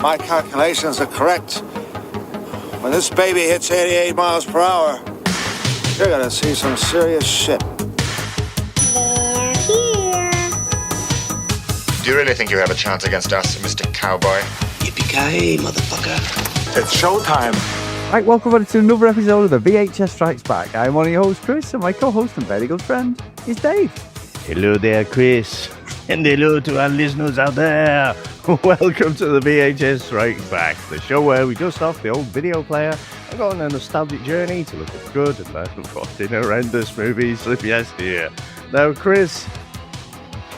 my calculations are correct, when this baby hits 88 miles per hour, you're gonna see some serious shit. They're here. Do you really think you have a chance against us, Mr. Cowboy? Yippee-ki-yay, motherfucker. It's showtime. Right, welcome on to another episode of the VHS Strikes Back. I'm one of your hosts, Chris, and my co-host and very good friend is Dave. Hello there, Chris. And hello to our listeners out there. Welcome to the VHS Strikes Back, the show where we dust off the old video player and go on a nostalgic journey to look at good and bad and fucking horrendous movies of yesteryear. Now, Chris,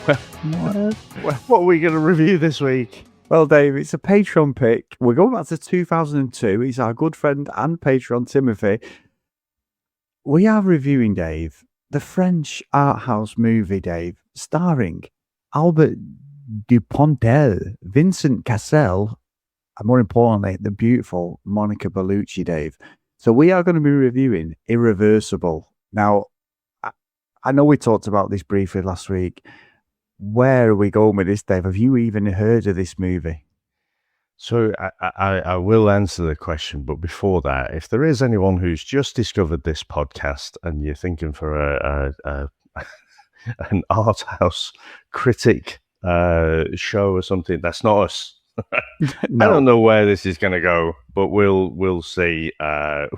what are we going to review this week? Well, Dave, it's a Patreon pick. We're going back to 2002. He's our good friend and Patreon, Timothy. We are reviewing, Dave, the French Arthouse movie, Dave, starring Albert Dupontel, Vincent Cassel, and more importantly, the beautiful Monica Bellucci, Dave. So we are going to be reviewing Irreversible. Now, I know we talked about this briefly last week. Where are we going with this, Dave? Have you even heard of this movie? So I will answer the question, but before that, if there is anyone who's just discovered this podcast and you're thinking for an art house critic show or something, that's not us. No. I don't know where this is going to go, but we'll see.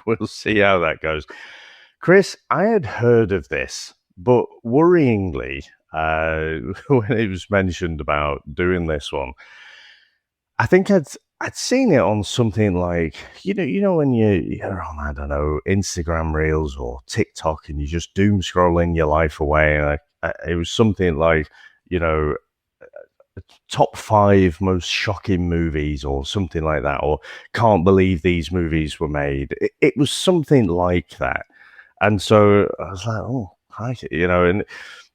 We'll see how that goes. Chris, I had heard of this, but worryingly, when it was mentioned about doing this one, I think I'd seen it on something like, you know when you're on, I don't know, Instagram Reels or TikTok and you just doom scrolling your life away. And it was something like, top 5 most shocking movies or something like that, or can't believe these movies were made. It was something like that. And so I was like, oh, hi, and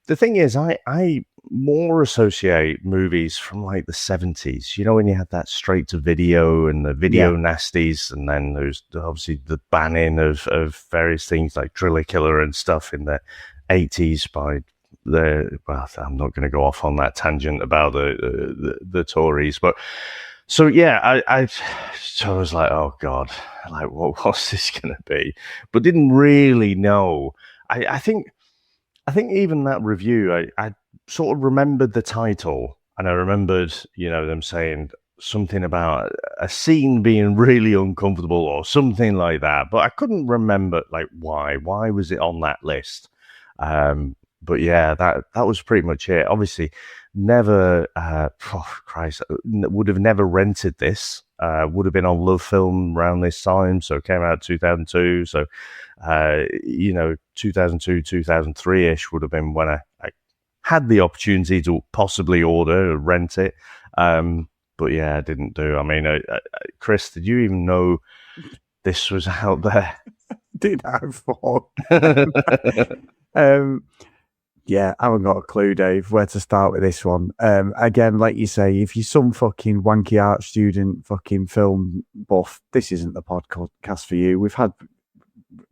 the thing is, I more associate movies from like the 70s, when you had that straight to video and the video nasties, and then there's obviously the banning of various things like Driller Killer and stuff in the 80s by I'm not going to go off on that tangent about the Tories, but so yeah, I was like, oh God, like what's this going to be? But didn't really know. I think even that review, I sort of remembered the title, and I remembered, them saying something about a scene being really uncomfortable or something like that, but I couldn't remember like why was it on that list? But yeah, that was pretty much it. Obviously, never, would have never rented this. Would have been on Love Film around this time, so it came out 2002. So, 2002, 2003-ish would have been when I had the opportunity to possibly order or rent it. But yeah, I didn't do. I mean, Chris, did you even know this was out there? Did I thought? Yeah, I haven't got a clue, Dave, where to start with this one. Again, like you say, if you're some fucking wanky art student, fucking film buff, this isn't the podcast for you. We've had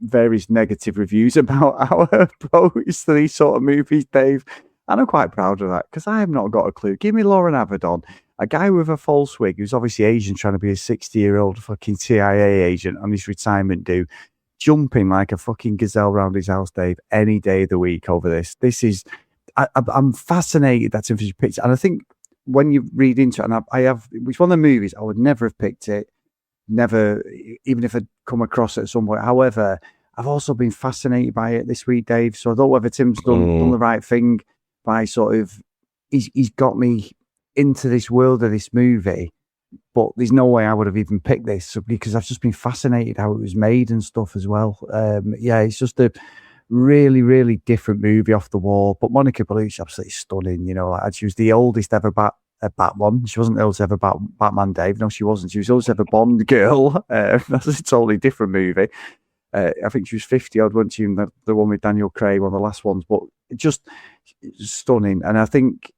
various negative reviews about our approach to these sort of movies, Dave, and I'm quite proud of that because I have not got a clue. Give me Lauren Avedon, a guy with a false wig who's obviously Asian, trying to be a 60-year-old fucking CIA agent on his retirement due, jumping like a fucking gazelle around his house, Dave, any day of the week over this. This is, I'm fascinated that Timothy picked it. And I think when you read into it, and I have, it's one of the movies, I would never have picked it, never, even if I'd come across it at some point. However, I've also been fascinated by it this week, Dave. So I don't know whether Tim's done the right thing by sort of, he's got me into this world of this movie. But there's no way I would have even picked this because I've just been fascinated how it was made and stuff as well. It's just a really, really different movie off the wall. But Monica Bellucci, absolutely stunning. She was the oldest ever Batman. She wasn't the oldest ever Batman, Dave. No, she wasn't. She was the oldest ever Bond girl. That's a totally different movie. I think she was 50 odd, wasn't she? The one with Daniel Craig, one of the last ones. But just stunning. And I think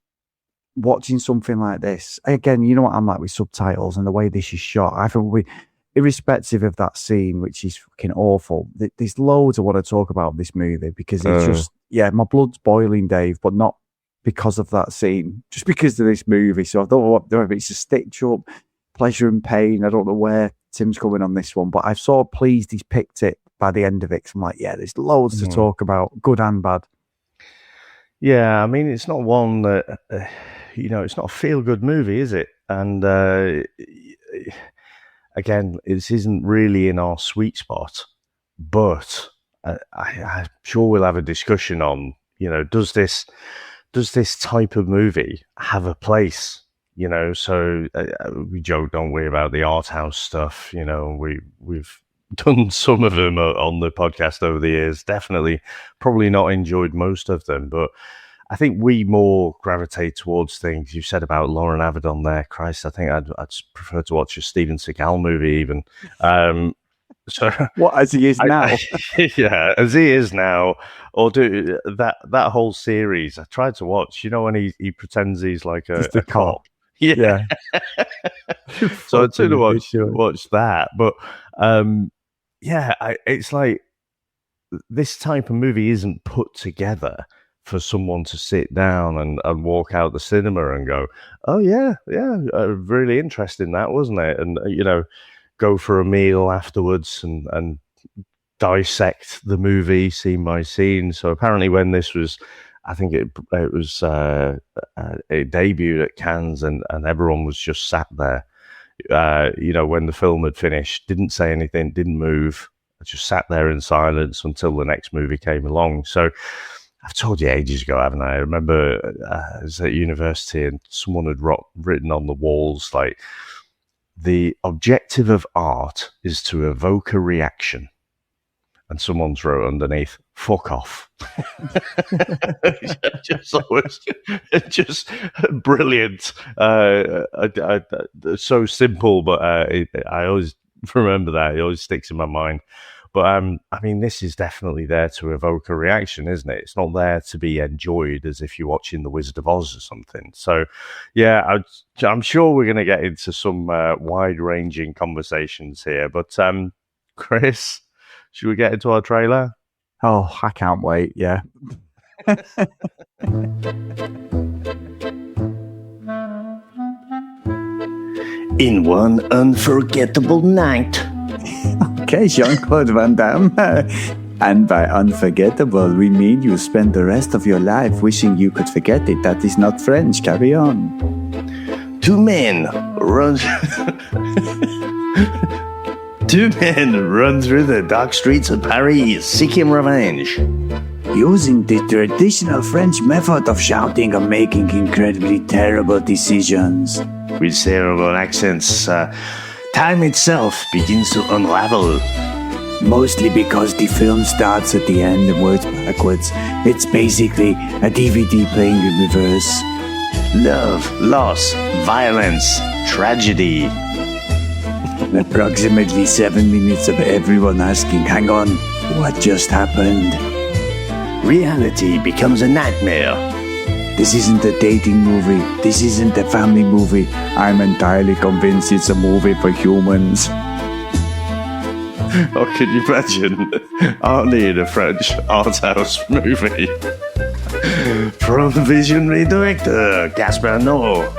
watching something like this, again, you know what I'm like with subtitles and the way this is shot, I think irrespective of that scene, which is fucking awful, there's loads I want to talk about this movie because it's just, my blood's boiling, Dave, but not because of that scene, just because of this movie. So I don't know if it's a stitch up, Pleasure and Pain. I don't know where Tim's coming on this one, but I'm so pleased he's picked it by the end of it. 'Cause I'm like, yeah, there's loads to talk about, good and bad. Yeah, I mean, it's not one that, it's not a feel-good movie, is it? And again, this isn't really in our sweet spot, but I'm sure we'll have a discussion on, does this type of movie have a place? So we joke, don't we, about the Arthouse stuff. We've done some of them on the podcast over the years. Definitely, probably not enjoyed most of them, but I think we more gravitate towards things. You said about Lauren Avedon there. Christ, I think I'd prefer to watch a Steven Seagal movie even. So what, as he is now? Yeah, as he is now. Or do that whole series. I tried to watch. When he pretends he's like a cop. Yeah. So I'd sooner watch that. But it's like this type of movie isn't put together for someone to sit down and walk out the cinema and go, oh yeah, really interesting that, wasn't it? And go for a meal afterwards and dissect the movie scene by scene. So apparently, when this was, I think it was it debuted at Cannes, and everyone was just sat there. When the film had finished, didn't say anything, didn't move, just sat there in silence until the next movie came along. So I've told you ages ago, haven't I? I remember I was at university and someone had written on the walls, like, the objective of art is to evoke a reaction. And someone's wrote underneath, fuck off. just brilliant. So simple, but I always remember that. It always sticks in my mind. But I mean, this is definitely there to evoke a reaction, isn't it? It's not there to be enjoyed as if you're watching The Wizard of Oz or something. So, yeah, I'm sure we're going to get into some wide-ranging conversations here. But, Chris, should we get into our trailer? Oh, I can't wait, yeah. In one unforgettable night. Okay, Jean-Claude Van Damme. And by unforgettable, we mean you spend the rest of your life wishing you could forget it. That is not French. Carry on. Two men run through the dark streets of Paris seeking revenge. Using the traditional French method of shouting and making incredibly terrible decisions. With terrible accents, time itself begins to unravel. Mostly because the film starts at the end and works backwards. It's basically a DVD playing in reverse. Love, loss, violence, tragedy. Approximately 7 minutes of everyone asking, hang on, what just happened? Reality becomes a nightmare. This isn't a dating movie. This isn't a family movie. I'm entirely convinced it's a movie for humans. Oh, can you imagine Arnie in a French Arthouse movie? From visionary director Gaspar Noe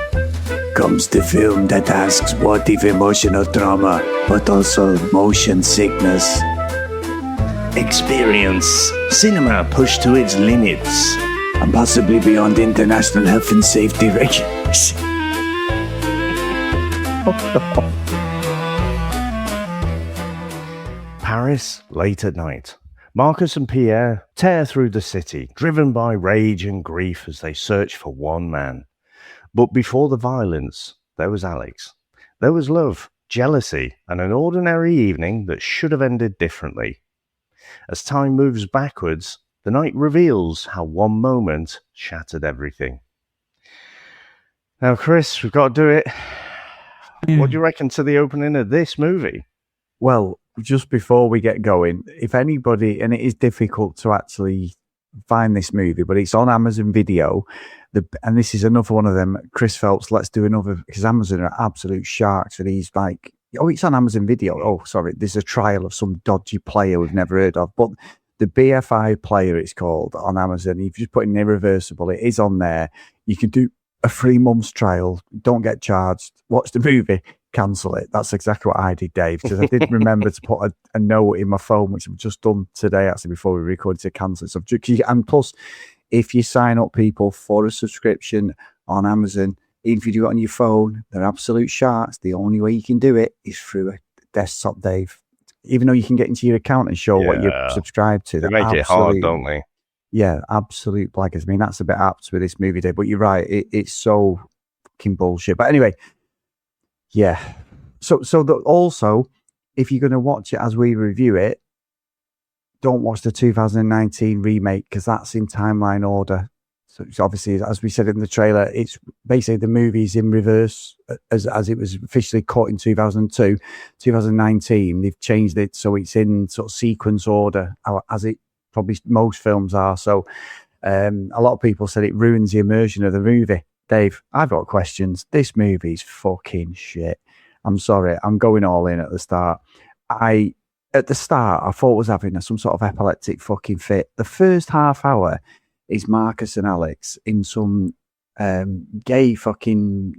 comes the film that asks what if emotional trauma, but also motion sickness. Experience cinema pushed to its limits. And possibly beyond international health and safety regulations. Paris, late at night. Marcus and Pierre tear through the city, driven by rage and grief as they search for one man. But before the violence, there was Alex. There was love, jealousy, and an ordinary evening that should have ended differently. As time moves backwards, the night reveals how one moment shattered everything. Now, Chris, we've got to do it. What do you reckon to the opening of this movie? Well, just before we get going, if anybody, and it is difficult to actually find this movie, but it's on Amazon Video, and this is another one of them, Chris Phelps, let's do another, because Amazon are absolute sharks for these, like, oh, it's on Amazon Video. Oh, sorry, there's a trial of some dodgy player we've never heard of, but the BFI player, it's called, on Amazon. If you just put in Irreversible, it is on there. You can do a 3 months trial. Don't get charged. Watch the movie. cancel it. That's exactly what I did, Dave, because I didn't remember to put a note in my phone, which I've just done today, actually, before we recorded, to cancel it. So, and plus, if you sign up people for a subscription on Amazon, even if you do it on your phone, they're absolute sharks. The only way you can do it is through a desktop, Dave. Even though you can get into your account and show what you're subscribed to. They make it hard, don't they? Yeah, absolute blaggers. I mean, that's a bit apt with this movie, Dave, but you're right. It's so fucking bullshit. But anyway, yeah. So also, if you're going to watch it as we review it, don't watch the 2019 remake, because that's in timeline order. So it's obviously, as we said in the trailer, it's basically the movie's in reverse as it was officially cut in 2002. 2019, they've changed it so it's in sort of sequence order, as it probably most films are. So a lot of people said it ruins the immersion of the movie. Dave, I've got questions. This movie's fucking shit. I'm sorry. I'm going all in at the start. At the start, I thought I was having some sort of epileptic fucking fit. The first half hour is Marcus and Alex in some gay fucking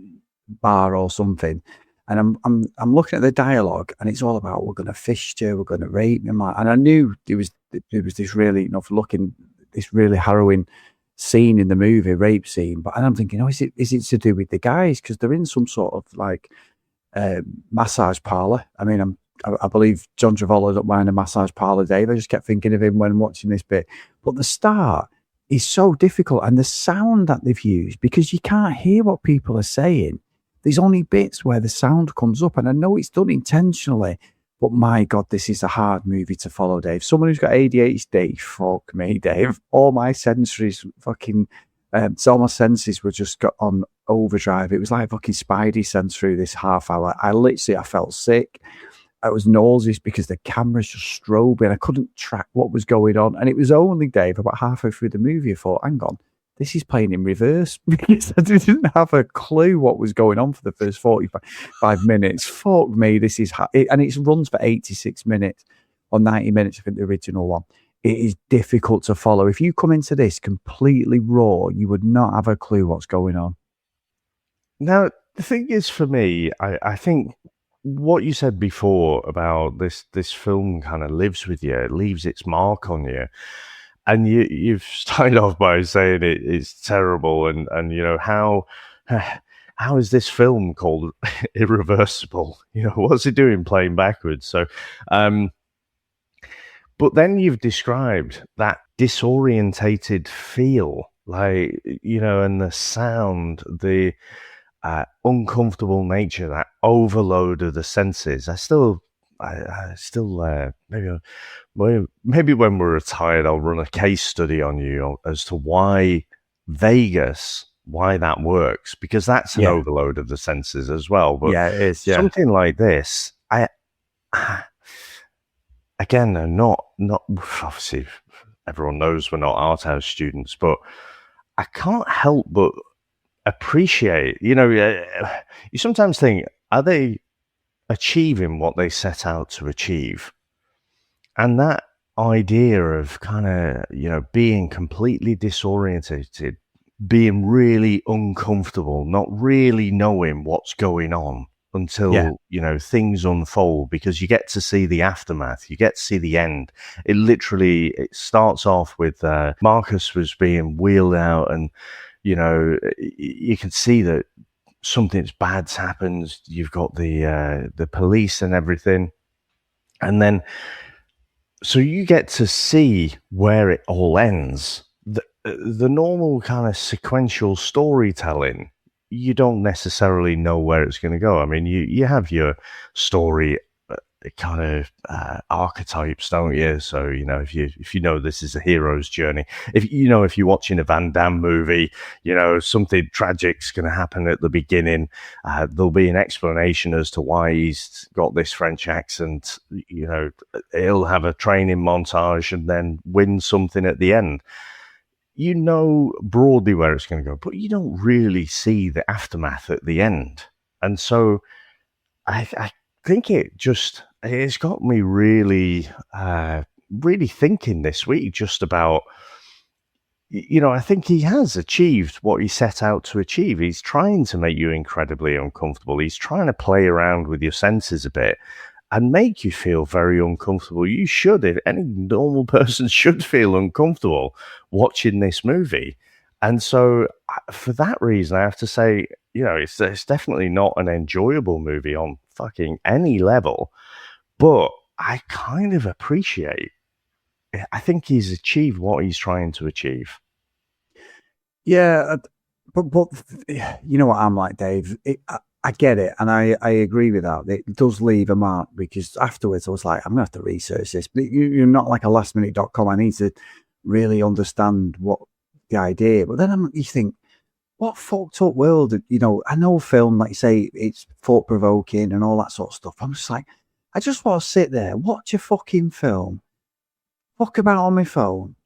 bar or something. And I'm looking at the dialogue, and it's all about, we're going to fist you, we're going to rape you. And I knew it was this really, this really harrowing scene in the movie, rape scene. And I'm thinking, is it to do with the guys? Because they're in some sort of like massage parlor. I mean, I believe John Travolta don't mind a massage parlor, Dave. I just kept thinking of him when watching this bit. But the start is so difficult, and the sound that they've used, because you can't hear what people are saying. There's only bits where the sound comes up, and I know it's done intentionally, but my God, this is a hard movie to follow, Dave. Someone who's got ADHD, fuck me, Dave. All my sensories all my senses were just got on overdrive. It was like fucking Spidey sense through this half hour. I felt sick. I was nauseous because the camera's just strobing. I couldn't track what was going on. And it was only, Dave, about halfway through the movie, I thought, hang on, this is playing in reverse, because I didn't have a clue what was going on for the first 45 minutes. Fuck me, this is... and it runs for 86 minutes or 90 minutes, I think, the original one. It is difficult to follow. If you come into this completely raw, you would not have a clue what's going on. Now, the thing is, for me, I think what you said before about this film kind of lives with you, it leaves its mark on you. And you've started off by saying it's terrible, and how is this film called Irreversible? What's it doing playing backwards? So, but then you've described that disorientated feel, like, and the sound, the uncomfortable nature, that overload of the senses. I still maybe when we're retired, I'll run a case study on you as to why that works, because that's an overload of the senses as well. But yeah, it is. Yeah. Something like this, again, not obviously everyone knows we're not Arthouse students, but I can't help but appreciate, you sometimes think, are they achieving what they set out to achieve? And that idea of kind of, being completely disorientated, being really uncomfortable, not really knowing what's going on until, things unfold, because you get to see the aftermath, you get to see the end. It starts off with Marcus was being wheeled out, and, you can see that something bad's happened. You've got the police and everything. And then, so you get to see where it all ends. The normal kind of sequential storytelling, you don't necessarily know where it's going to go. I mean, you have your story kind of archetypes, don't you? So, if you know this is a hero's journey, if you're watching a Van Damme movie, something tragic's going to happen at the beginning. There'll be an explanation as to why he's got this French accent. He'll have a training montage and then win something at the end. Broadly where it's going to go, but you don't really see the aftermath at the end. And so I think it's got me really, really thinking this week just about, I think he has achieved what he set out to achieve. He's trying to make you incredibly uncomfortable. He's trying to play around with your senses a bit and make you feel very uncomfortable. You should, if any normal person should feel uncomfortable watching this movie. And so for that reason, I have to say, it's definitely not an enjoyable movie on fucking any level, but I kind of appreciate. I think he's achieved what he's trying to achieve. Yeah, but you know what I'm like, Dave. I get it, and I agree with that. It does leave a mark because afterwards I was like, I'm going to have to research this. But you're not like a lastminute.com. I need to really understand what the idea. But then you think, what fucked up world? I know film, like you say, it's thought provoking and all that sort of stuff. I'm just like, I just want to sit there, watch a fucking film, fuck about on my phone,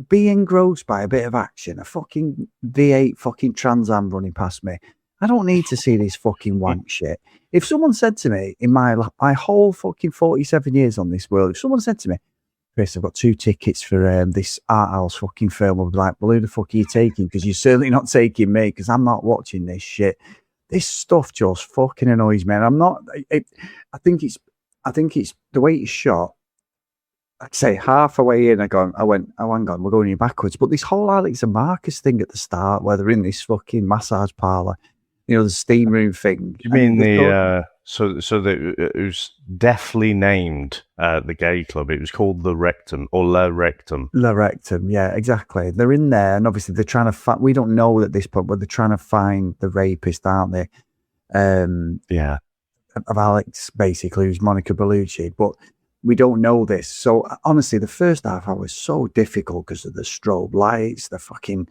be engrossed by a bit of action, a fucking V8 fucking Trans Am running past me. I don't need to see this fucking wank shit. If someone said to me in my whole fucking 47 years on this world, if someone said to me, Chris, I've got 2 tickets for this Arthouse fucking film, I'd be like, well, who the fuck are you taking? Because you're certainly not taking me, because I'm not watching this shit. This stuff just fucking annoys me. And I'm not, I think it's the way it's shot. I'd say halfway in, I went, oh, hang on, we're going in backwards. But this whole Alex and Marcus thing at the start, where they're in this fucking massage parlour, the steam room thing. You mean so that it was deftly named the gay club. It was called the Rectum or La Rectum. La Rectum, yeah, exactly. They're in there, and obviously they're trying to find. We don't know at this point, but they're trying to find the rapist, aren't they? Yeah, of Alex, basically, who's Monica Bellucci, but we don't know this. So honestly, the first half hour was so difficult because of the strobe lights, the fucking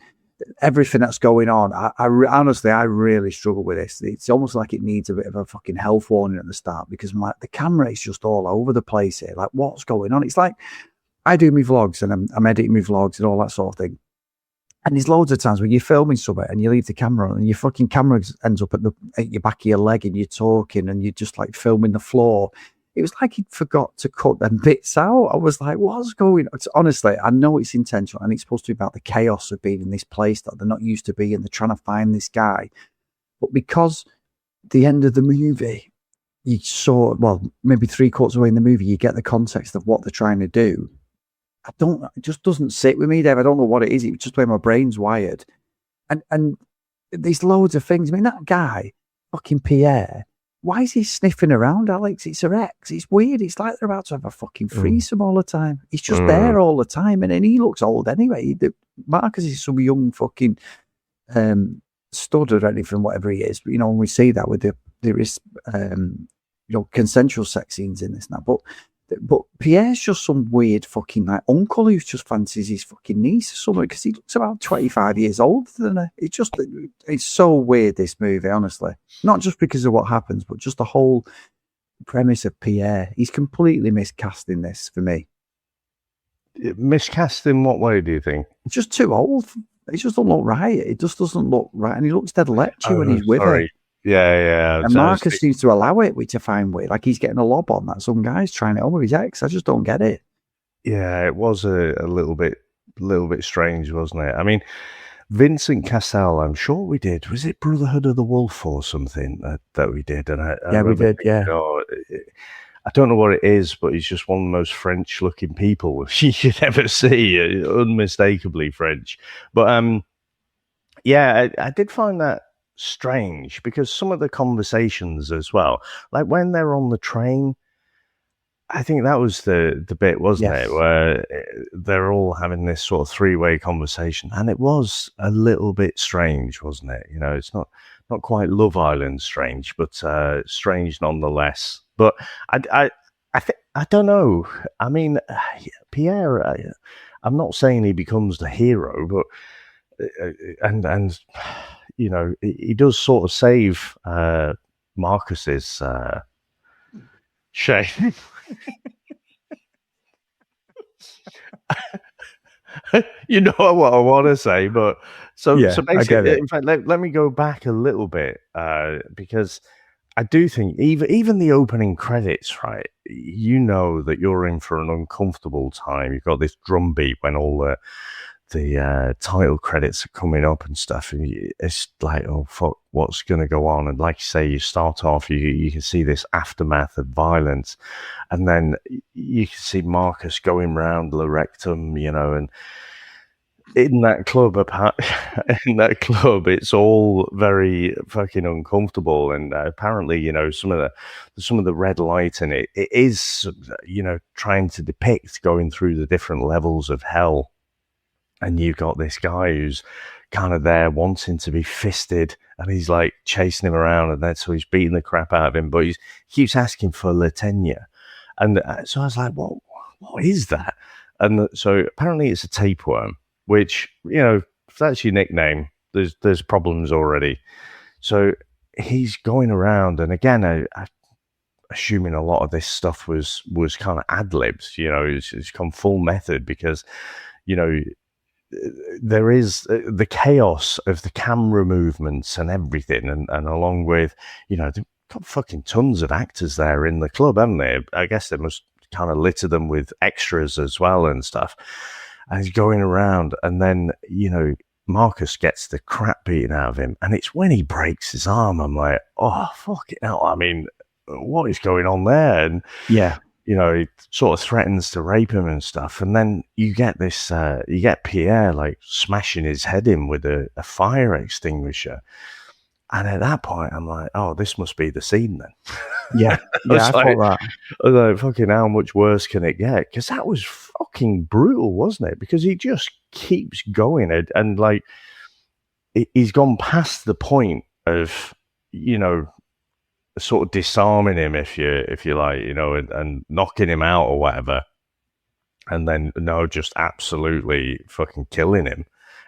everything that's going on. Honestly, I really struggle with this. It's almost like it needs a bit of a fucking health warning at the start, because the camera is just all over the place here. Like, what's going on? It's like I do my vlogs and I'm editing my vlogs and all that sort of thing. And there's loads of times where you're filming something and you leave the camera on and your fucking camera ends up at your back of your leg and you're talking and you're just like filming the floor. It was like he forgot to cut them bits out. I was like, what's going on? Honestly, I know it's intentional and it's supposed to be about the chaos of being in this place that they're not used to be and they're trying to find this guy. But because the end of the movie, you saw, well, maybe 3/4 away in the movie, you get the context of what they're trying to do. It just doesn't sit with me, Dave. I don't know what it is. It's just the way my brain's wired. And there's loads of things. I mean, that guy, fucking Pierre, why is he sniffing around, Alex? It's her ex. It's weird. It's like they're about to have a fucking threesome all the time. He's just there all the time. And then he looks old anyway. Marcus is some young fucking stud or anything, whatever he is. But, when we see that with there is, consensual sex scenes in this now. But Pierre's just some weird fucking like uncle who just fancies his fucking niece or something, because he looks about 25 years older than her. It's so weird, this movie, honestly. Not just because of what happens, but just the whole premise of Pierre. He's completely miscast in this for me. Miscast in what way, do you think? It's just too old. It just doesn't look right. It just doesn't look right. And he looks dead lechy when he's with her. Yeah. And Marcus seems to allow it, which I find weird. Like he's getting a lob on that. Some guy's trying it on with his ex. I just don't get it. Yeah, it was a little bit strange, wasn't it? I mean, Vincent Cassel, I'm sure we did. Was it Brotherhood of the Wolf or something that we did? And we did. Yeah. I don't know what it is, but he's just one of the most French-looking people you should ever see. Unmistakably French. But I did find that strange, because some of the conversations as well, like when they're on the train, I think that was the bit, wasn't it, where they're all having this sort of three-way conversation, and it was a little bit strange, wasn't it? It's not quite Love Island strange, but strange nonetheless. But I don't know. I mean, Pierre, I'm not saying he becomes the hero, but and he does sort of save Marcus's shame. You know what I want to say, but so basically, in fact, let me go back a little bit, because I do think even the opening credits, right? That you're in for an uncomfortable time. You've got this drum beat when all the title credits are coming up and stuff, and it's like, oh fuck, what's going to go on? And like you say, you start off, you can see this aftermath of violence, and then you can see Marcus going round the rectum, and in that club, it's all very fucking uncomfortable, and apparently, some of the red light in it is, trying to depict going through the different levels of hell, and you've got this guy who's kind of there wanting to be fisted, and he's like chasing him around, and then so he's beating the crap out of him, but he keeps asking for La Tenia, and so I was like, what is that? And so apparently it's a tapeworm. Which, if that's your nickname, there's problems already. So he's going around, and again, I assuming a lot of this stuff was kind of ad-libs, it's come full method, because, there is the chaos of the camera movements and everything, and along with, they've got fucking tons of actors there in the club, haven't they? I guess they must kind of litter them with extras as well and stuff. And he's going around, and then, Marcus gets the crap beaten out of him, and it's when he breaks his arm, I'm like, oh, fuck it now. I mean, what is going on there? And, yeah, he sort of threatens to rape him and stuff. And then you get this, you get Pierre, like, smashing his head in with a fire extinguisher. And at that point, I'm like, oh, this must be the scene then. Yeah, I thought that. I was like, fucking, how much worse can it get? Because that was fucking brutal, wasn't it? Because he just keeps going, and like, he's gone past the point of, sort of disarming him, if you like, and knocking him out or whatever, and then just absolutely fucking killing him.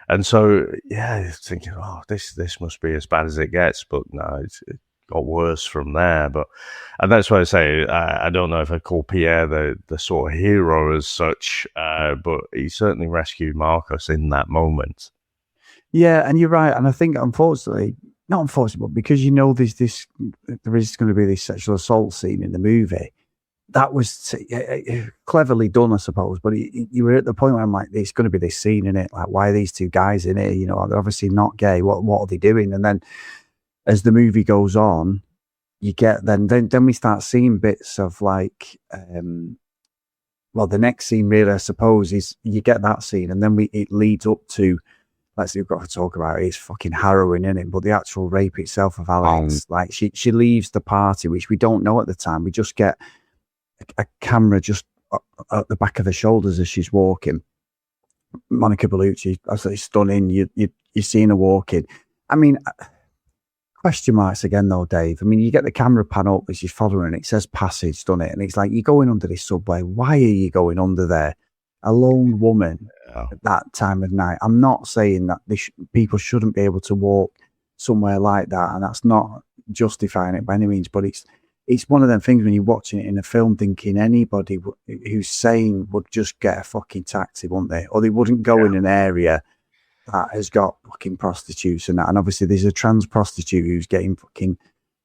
And so, yeah, thinking, oh, this must be as bad as it gets, but no, it got worse from there. And that's why I say, I don't know if I call Pierre the sort of hero as such, but he certainly rescued Marcus in that moment. Yeah, and you're right. And I think, not unfortunately, but because there is going to be this sexual assault scene in the movie. That was cleverly done, I suppose. But you were at the point where I'm like, there's going to be this scene in it. Like, why are these two guys in it? They're obviously not gay. What are they doing? And then, as the movie goes on, you get then we start seeing bits of like, the next scene really, I suppose, is you get that scene, and then it leads up to. Let's see, we've got to talk about it. It's fucking harrowing, isn't it? But the actual rape itself of Alex, like she leaves the party, which we don't know at the time. We just get a camera just at the back of her shoulders as she's walking. Monica Bellucci, absolutely stunning. You're seeing her walking. I mean, question marks again though, Dave. I mean, you get the camera pan up as she's following, and it says passage, doesn't it? And it's like, you're going under this subway. Why are you going under there? A lone woman at that time of night. I'm not saying that people shouldn't be able to walk somewhere like that, and that's not justifying it by any means, but it's one of them things when you're watching it in a film thinking anybody who's sane would just get a fucking taxi, wouldn't they? Or they wouldn't go in an area that has got fucking prostitutes and that. And obviously there's a trans prostitute who's getting fucking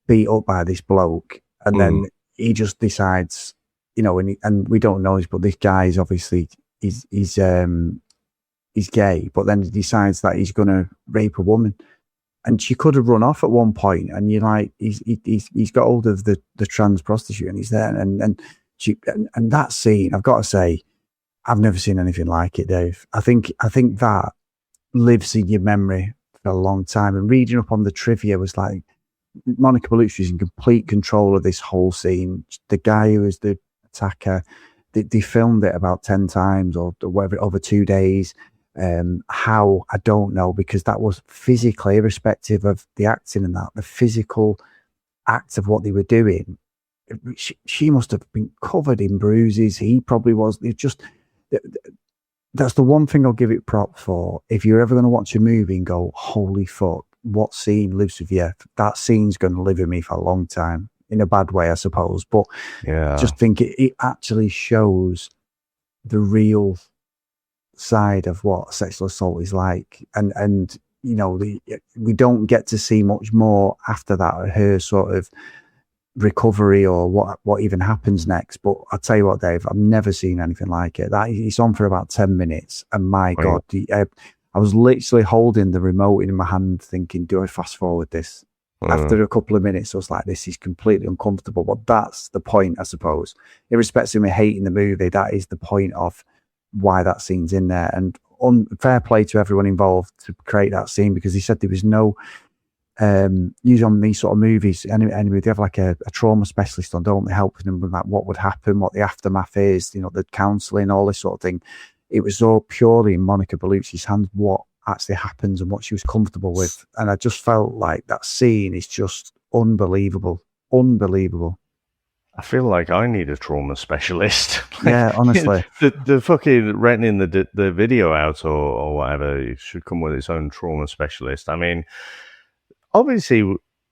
beat up by this bloke. And then he just decides, and we don't know this, but this guy is obviously, he's gay, but then he decides that he's going to rape a woman. And she could have run off at one point, and you're like, he's got hold of the trans prostitute, and he's there, and that scene, I've got to say, I've never seen anything like it, Dave. I think that lives in your memory for a long time. And reading up on the trivia was like, Monica Bellucci is in complete control of this whole scene. The guy who was the attacker, they filmed it about 10 times or whatever over 2 days. How, I don't know, because that was physically, irrespective of the acting and that, the physical act of what they were doing. She must have been covered in bruises. He probably was. It just, that's the one thing I'll give it props for. If you're ever going to watch a movie and go, holy fuck, what scene lives with you? That scene's going to live with me for a long time, in a bad way, I suppose. But yeah, just think it actually shows the real side of what sexual assault is like, and we don't get to see much more after that. Her sort of recovery or what even happens next. But I'll tell you what, Dave, I've never seen anything like it. That it's on for about 10 minutes, and my God, I was literally holding the remote in my hand, thinking, "Do I fast forward this?" After a couple of minutes, I was like, "This is completely uncomfortable." But that's the point, I suppose. Irrespective of me hating the movie, that is the point of why that scene's in there. And fair play to everyone involved to create that scene, because he said there was no. Usually on these sort of movies, anyway, they have like a trauma specialist on, don't they, helping them with like what would happen, what the aftermath is, you know, the counselling, all this sort of thing. It was all purely in Monica Bellucci's hands, what actually happens and what she was comfortable with. And I just felt like that scene is just unbelievable. I feel like I need a trauma specialist. Yeah, honestly. the fucking renting the video out or whatever, it should come with its own trauma specialist. I mean, obviously,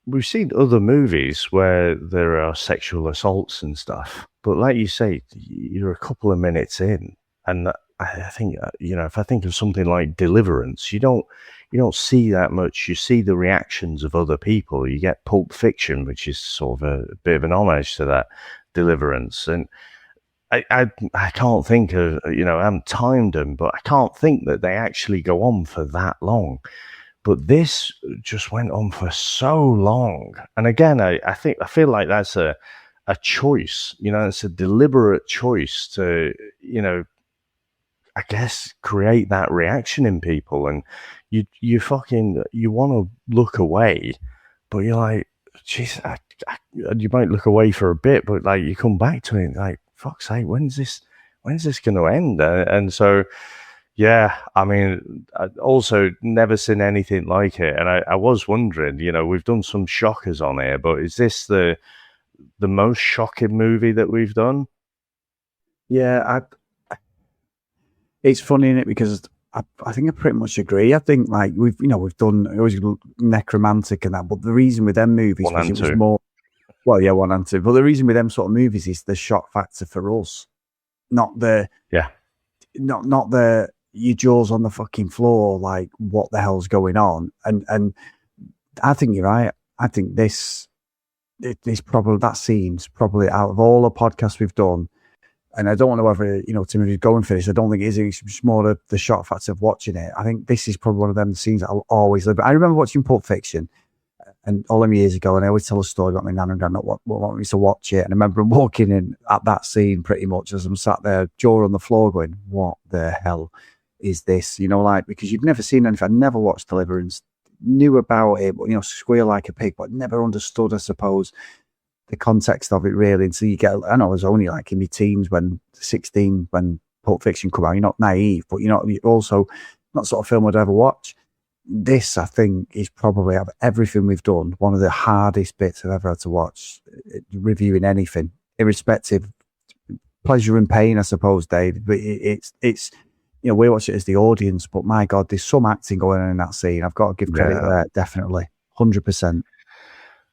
we've seen other movies where there are sexual assaults and stuff, but like you say, you're a couple of minutes in, and I think, you know, if I think of something like Deliverance, you don't see that much. You see the reactions of other people. You get Pulp Fiction, which is sort of a bit of an homage to that Deliverance, and I can't think of, you know, I haven't timed them, but I can't think that they actually go on for that long. But this just went on for so long. And again, I feel like that's a choice, you know, it's a deliberate choice to, you know, I guess create that reaction in people. And you want to look away, but you're like, geez, you might look away for a bit, but like you come back to it, like, fuck's sake, when's this going to end? And so, yeah, I mean, I also never seen anything like it. And I was wondering, you know, we've done some shockers on here, but is this the most shocking movie that we've done? Yeah, it's funny, isn't it? Because I think I pretty much agree. I think like we've done always necromantic and that, but the reason with them movies was it was more, well, yeah, 1 and 2. But the reason with them sort of movies is the shock factor for us, not the your jaws on the fucking floor, like what the hell's going on? And I think you're right. I think this probably, that scene's probably, out of all the podcasts we've done, and I don't know whether, you know, Timothy's going for this. I don't think it is. It's more the shock factor of watching it. I think this is probably one of them scenes that I'll always live. I remember watching Pulp Fiction, and all them years ago, and I always tell a story about my nan and gran not want me to watch it. And I remember walking in at that scene pretty much as I'm sat there, jaw on the floor, going, "What the hell is this?" You know, like, because you've never seen anything. I never watched Deliverance, knew about it, but, you know, squeal like a pig, but never understood, I suppose, the context of it really. And so you get, I know I was only like in my teens, 16, when Pulp Fiction come out. You're not naive, but you're also not sort of film I'd ever watch. This, I think, is probably, out of everything we've done, one of the hardest bits I've ever had to watch, reviewing anything, irrespective, pleasure and pain, I suppose, Dave. But it's you know, we watch it as the audience, but my God, there's some acting going on in that scene. I've got to give credit there, definitely, 100%.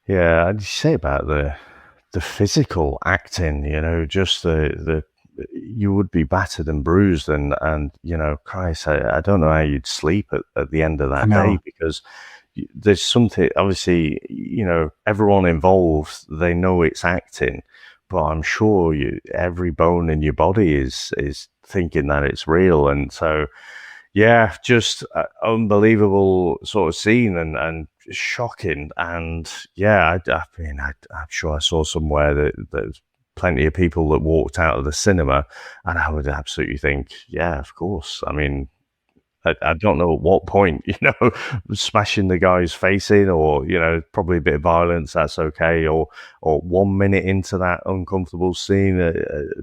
Yeah, I'd say about the physical acting, you know, just the you would be battered and bruised, and you know, Christ, I don't know how you'd sleep at the end of that day, because there's something, obviously, you know, everyone involved, they know it's acting, but I'm sure every bone in your body is thinking that it's real. And so, yeah, just unbelievable sort of scene and shocking. And yeah, I mean, I'm sure I saw somewhere that there's plenty of people that walked out of the cinema, and I would absolutely think, yeah, of course. I mean, I don't know at what point, you know, smashing the guy's face in, or, you know, probably a bit of violence, that's okay, or 1 minute into that uncomfortable scene,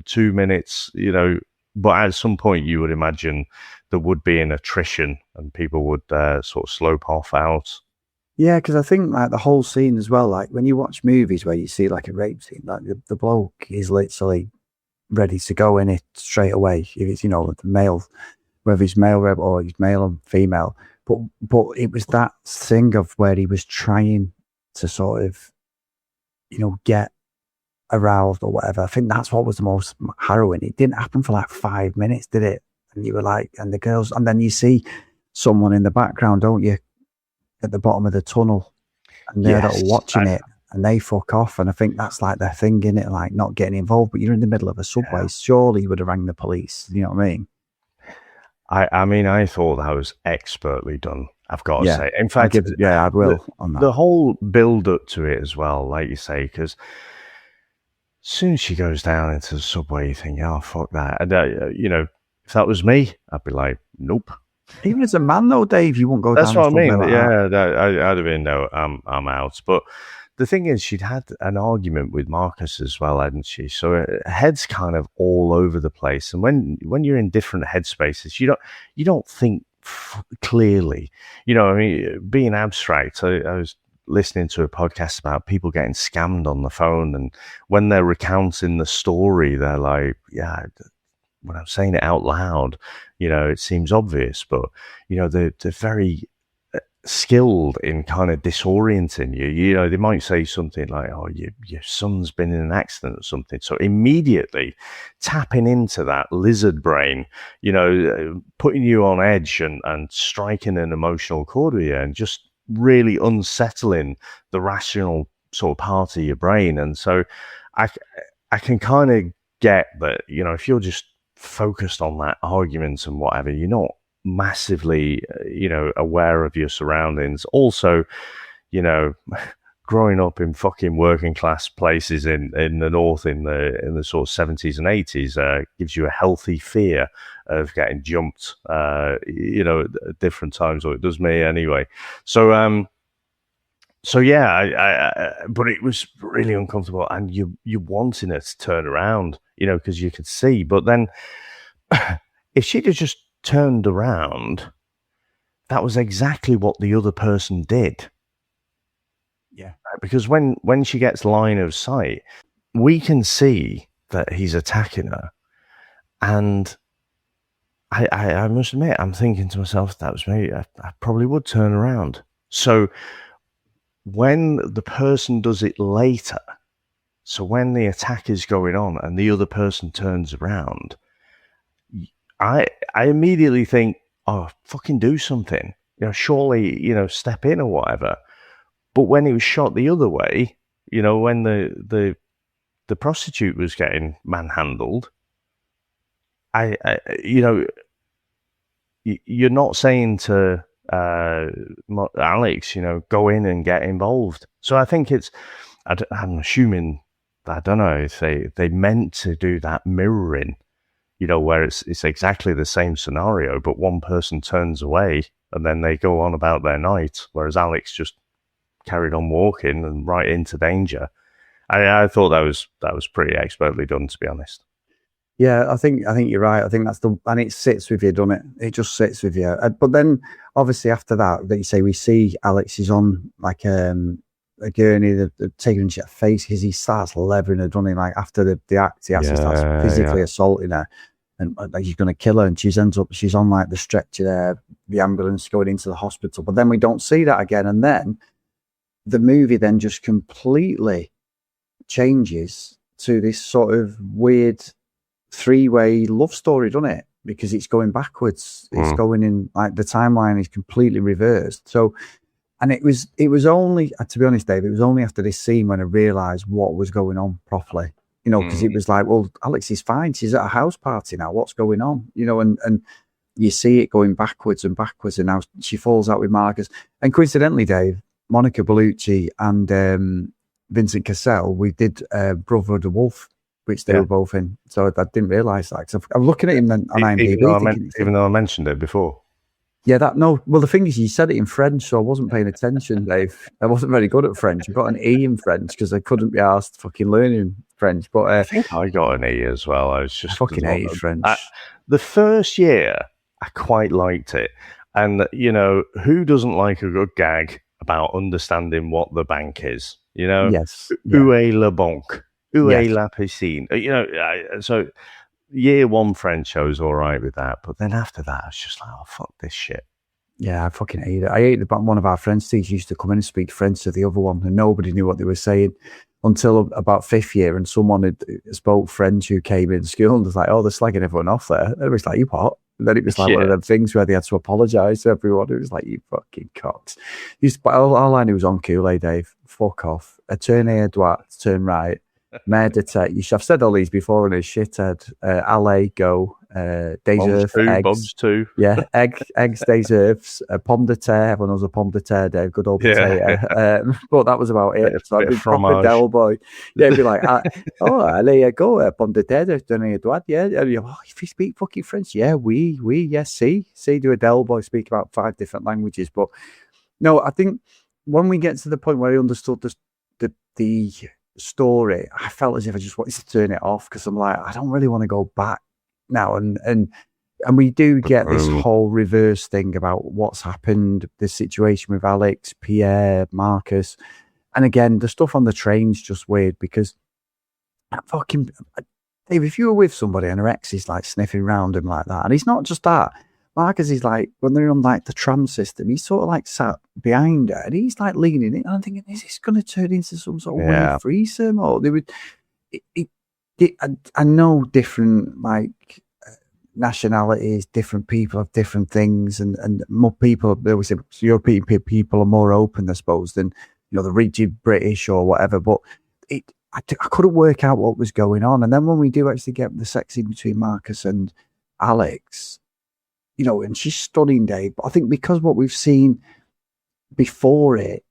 2 minutes, you know, but at some point you would imagine there would be an attrition and people would sort of slope off out. Yeah, because I think like the whole scene as well, like when you watch movies where you see like a rape scene, like the bloke is literally ready to go in it straight away. If it's, you know, the male, whether it's male or he's male or female, but it was that thing of where he was trying to sort of, you know, get aroused or whatever. I think that's what was the most harrowing. It didn't happen for like 5 minutes, did it? And you were like, and the girls, and then you see someone in the background, don't you, at the bottom of the tunnel, and they're watching it, and they fuck off. And I think that's like their thing, innit? Like not getting involved, but you're in the middle of a subway. Surely you would have rang the police. You know what I mean? I mean, I thought that was expertly done. I've got to say. In fact, I will on that. The whole build up to it as well, like you say, because as soon as she goes down into the subway, you think, oh, fuck that. And, you know, if that was me, I'd be like, nope. Even as a man, though, Dave, you won't go down. That's what I mean. Like I'd have been, no, I'm out. But the thing is, she'd had an argument with Marcus as well, hadn't she? So her head's kind of all over the place. And when you're in different headspaces, you don't think clearly. You know, I mean, being abstract, I was listening to a podcast about people getting scammed on the phone, and when they're recounting the story, they're like, yeah, when I'm saying it out loud, you know, it seems obvious, but you know, they're very skilled in kind of disorienting you. You know, they might say something like, oh, your son's been in an accident or something. So immediately tapping into that lizard brain, you know, putting you on edge and striking an emotional chord with you and just really unsettling the rational sort of part of your brain. And so I can kind of get that, you know, if you're just focused on that argument and whatever, you're not massively, you know, aware of your surroundings. Also, you know, growing up in fucking working class places in the north in the sort of 70s and 80s gives you a healthy fear of getting jumped, you know, at different times, or it does me anyway. So yeah, but it was really uncomfortable, and you wanting it to turn around, you know, because you could see. But then, if she'd have just turned around, that was exactly what the other person did. Yeah, because when she gets line of sight, we can see that he's attacking her, and I must admit, I'm thinking to myself, if that was me, I probably would turn around. So when the person does it later, so when the attack is going on and the other person turns around, I immediately think, oh, fucking do something. You know, surely, you know, step in or whatever. But when he was shot the other way, you know, when the prostitute was getting manhandled, I you know, you're not saying to Alex, you know, go in and get involved. So I think I'm assuming, I don't know if they meant to do that mirroring, you know, where it's exactly the same scenario, but one person turns away and then they go on about their night, whereas Alex just carried on walking and right into danger. I thought that was pretty expertly done, to be honest. Yeah, I think you're right. I think and it sits with you, doesn't it? It just sits with you. But then, obviously, after that you say, we see Alex is on like a gurney, they're taking her face, because he starts levering her, doesn't he? Like after the act, he actually starts physically assaulting her, and like he's going to kill her, and she's on like the stretcher there, the ambulance going into the hospital. But then we don't see that again, and then the movie then just completely changes to this sort of weird three-way love story, doesn't it? Because it's going backwards. It's going in, like, the timeline is completely reversed. So, and it was only, to be honest, Dave, it was only after this scene when I realised what was going on properly. You know, because it was like, well, Alex is fine. She's at a house party now. What's going on? You know, and you see it going backwards and backwards, and now she falls out with Marcus. And coincidentally, Dave, Monica Bellucci and Vincent Cassel, we did Brotherhood of Wolf, which they were both in. So I didn't realise that. So I'm looking at him then on IMDb. Even though I mentioned it before. Yeah, well, the thing is, you said it in French, so I wasn't paying attention, Dave. I wasn't very good at French. I got an E in French because I couldn't be asked fucking learning French. But I think I got an E as well. I was just fucking hated French. The first year, I quite liked it. And, you know, who doesn't like a good gag about understanding what the bank is? You know? Yes. Où est la banque? Où est la piscine? You know, so year one French, I was all right with that. But then after that, I was just like, oh, fuck this shit. Yeah, I fucking hate it. I hate that one of our French teachers used to come in and speak French to the other one, and nobody knew what they were saying until about fifth year, and someone had spoke French who came in school and was like, oh, they're slagging everyone off there. And it was like, you what? And then it was like one of them things where they had to apologise to everyone. It was like, you fucking cocks. All I knew was on Kool-Aid, Dave. Fuck off. tournez à droite, turn right, mer de tête. I've said all these before in a shithead. Allez, go, deserve, eggs. Bob's too. Yeah, eggs, deserves, pomme de terre. Everyone knows a pomme de terre, Dave, good old potato. But that was about it. So I'd be proper Del boy. Yeah, it'd be like, allez, go, pomme de terre, tournez à droite. Yeah, if you speak fucking French, yeah, yes, see, do a Del boy speak about 5 different languages. But no, I think when we get to the point where I understood the story, I felt as if I just wanted to turn it off because I'm like, I don't really want to go back now. And we do get this whole reverse thing about what's happened, the situation with Alex, Pierre, Marcus. And again, the stuff on the train's just weird because Dave, if you were with somebody and her ex is like sniffing around him like that, and he's not just that, Marcus is like, when they're on like the tram system, he's sort of like sat behind her and he's like leaning in. And I'm thinking, is this going to turn into some sort of weird threesome? Or they would, I know different like nationalities, different people have different things, and more people, they always say European people are more open, I suppose, than, the rigid British or whatever. But I couldn't work out what was going on. And then when we do actually get the sex scene between Marcus and Alex, and she's stunning, Dave. But I think because what we've seen before it,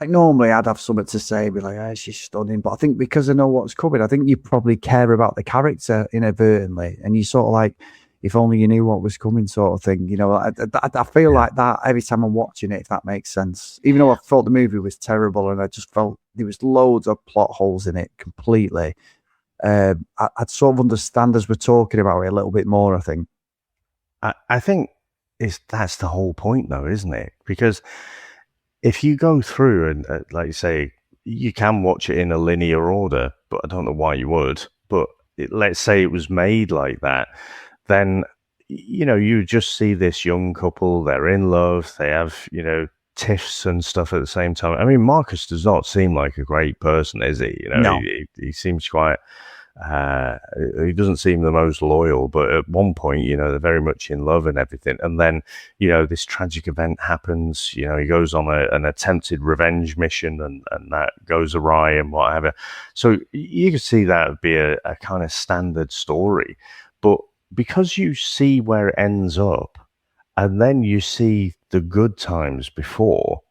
like normally I'd have something to say, be like, she's stunning. But I think because I know what's coming, I think you probably care about the character inadvertently. And you sort of like, if only you knew what was coming sort of thing. I feel like that every time I'm watching it, if that makes sense. Even though I thought the movie was terrible and I just felt there was loads of plot holes in it completely. I'd sort of understand as we're talking about it a little bit more, I think. I think that's the whole point, though, isn't it? Because if you go through and, like you say, you can watch it in a linear order, but I don't know why you would. But let's say it was made like that, then, you just see this young couple, they're in love, they have, tiffs and stuff at the same time. I mean, Marcus does not seem like a great person, is he? No. He seems quite... he doesn't seem the most loyal, but at one point, they're very much in love and everything. And then, this tragic event happens, he goes on an attempted revenge mission and that goes awry and whatever. So you could see that would be a kind of standard story. But because you see where it ends up and then you see the good times before,